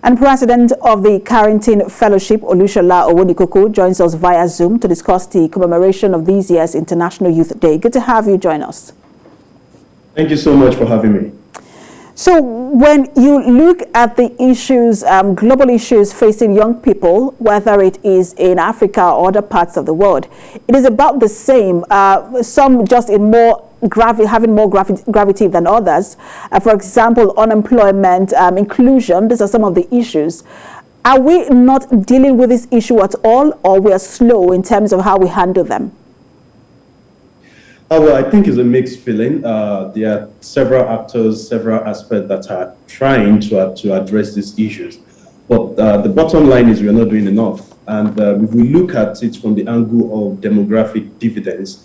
And President of the Carrington Fellowship, Olusola Owonikoko, joins us via Zoom to discuss the commemoration of this year's International Youth Day. Good to have you join us. Thank you so much for having me. So when you look at the issues, global issues facing young people, whether it is in Africa or other parts of the world, it is about the same, some just in more having more gravity than others. For example, unemployment, inclusion, these are some of the issues. Are we not dealing with this issue at all, or we are slow in terms of how we handle them? Well, I think it's a mixed feeling. There are several actors, several aspects that are trying to address these issues. But the bottom line is we're not doing enough. And if we look at it from the angle of demographic dividends,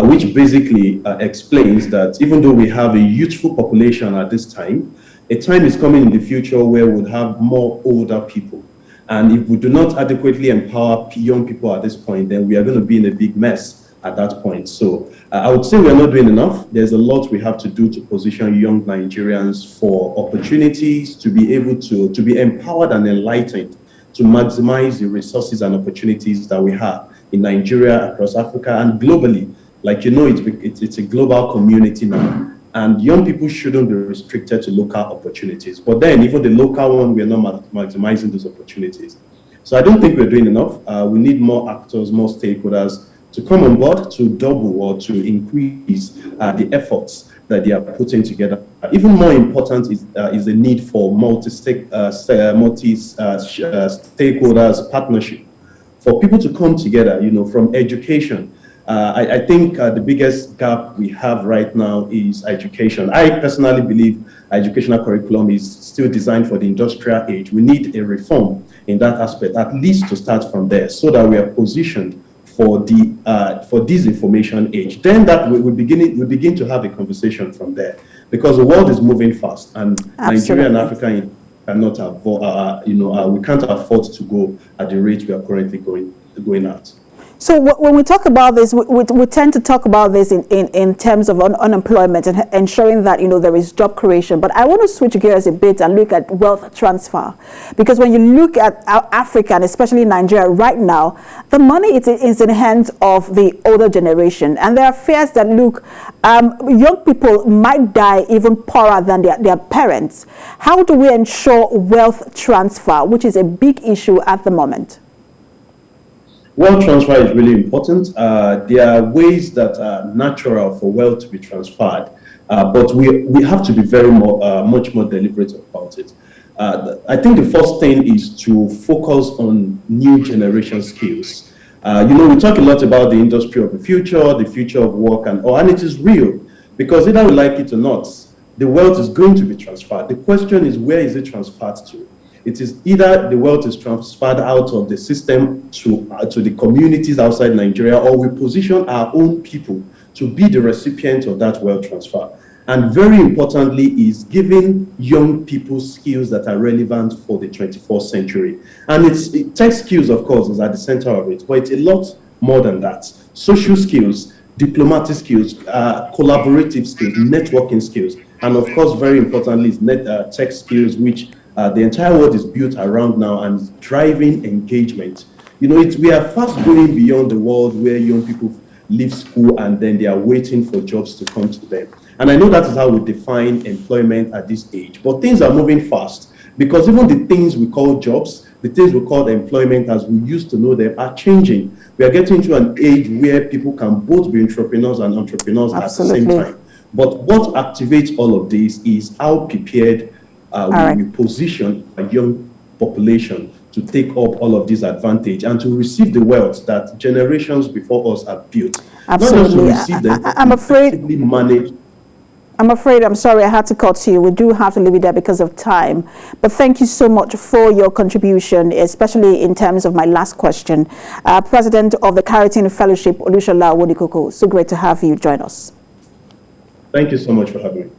which basically explains that even though we have a youthful population at this time, a time is coming in the future where we'll have more older people. And if we do not adequately empower young people at this point, then we are going to be in a big mess at that point. So I would say we're not doing enough. There's a lot we have to do to position young Nigerians for opportunities, to be able to be empowered and enlightened, to maximize the resources and opportunities that we have in Nigeria, across Africa, and globally. Like, you know, it's a global community now, and young people shouldn't be restricted to local opportunities. But then even the local one, we're not maximizing those opportunities. So I don't think we're doing enough. We need more actors, more stakeholders to come on board to double or to increase the efforts that they are putting together. Even more important is the need for multi-stakeholders partnership, for people to come together, you know, from education. I think the biggest gap we have right now is education. I personally believe educational curriculum is still designed for the industrial age. We need a reform in that aspect, at least to start from there, so that we are positioned for this information age. Then that we begin to have a conversation from there, because the world is moving fast, and Nigeria and Africa cannot afford, we can't afford to go at the rate we are currently going at. So when we talk about this, we tend to talk about this in terms of unemployment and ensuring that, you know, there is job creation. But I want to switch gears a bit and look at wealth transfer. Because when you look at Africa, and especially Nigeria right now, the money is in the hands of the older generation. And there are fears that, look, young people might die even poorer than their parents. How do we ensure wealth transfer, which is a big issue at the moment? Wealth transfer is really important. There are ways that are natural for wealth to be transferred, but we have to be much more deliberate about it. I think the first thing is to focus on new generation skills. We talk a lot about the industry of the future of work, and it is real, because either we like it or not, the wealth is going to be transferred. The question is, where is it transferred to? It is either the wealth is transferred out of the system to the communities outside Nigeria, or we position our own people to be the recipient of that wealth transfer. And very importantly is giving young people skills that are relevant for the 21st century. And tech skills, of course, is at the center of it, but it's a lot more than that. Social skills, diplomatic skills, collaborative skills, networking skills, and of course, very importantly, is tech skills, which the entire world is built around now and is driving engagement. You know, we are fast going beyond the world where young people leave school and then they are waiting for jobs to come to them. And I know that is how we define employment at this age. But things are moving fast, because even the things we call jobs, the things we call employment as we used to know them, are changing. We are getting to an age where people can both be entrepreneurs and entrepreneurs at the same time. But what activates all of this is how prepared we position a young population to take up all of this advantage and to receive the wealth that generations before us have built. Absolutely. Not just to receive them, but to effectively manage. I'm sorry, I had to cut you. We do have to leave it there because of time. But thank you so much for your contribution, especially in terms of my last question. President of the Carrington Fellowship, Olusola Owonikoko, so great to have you join us. Thank you so much for having me.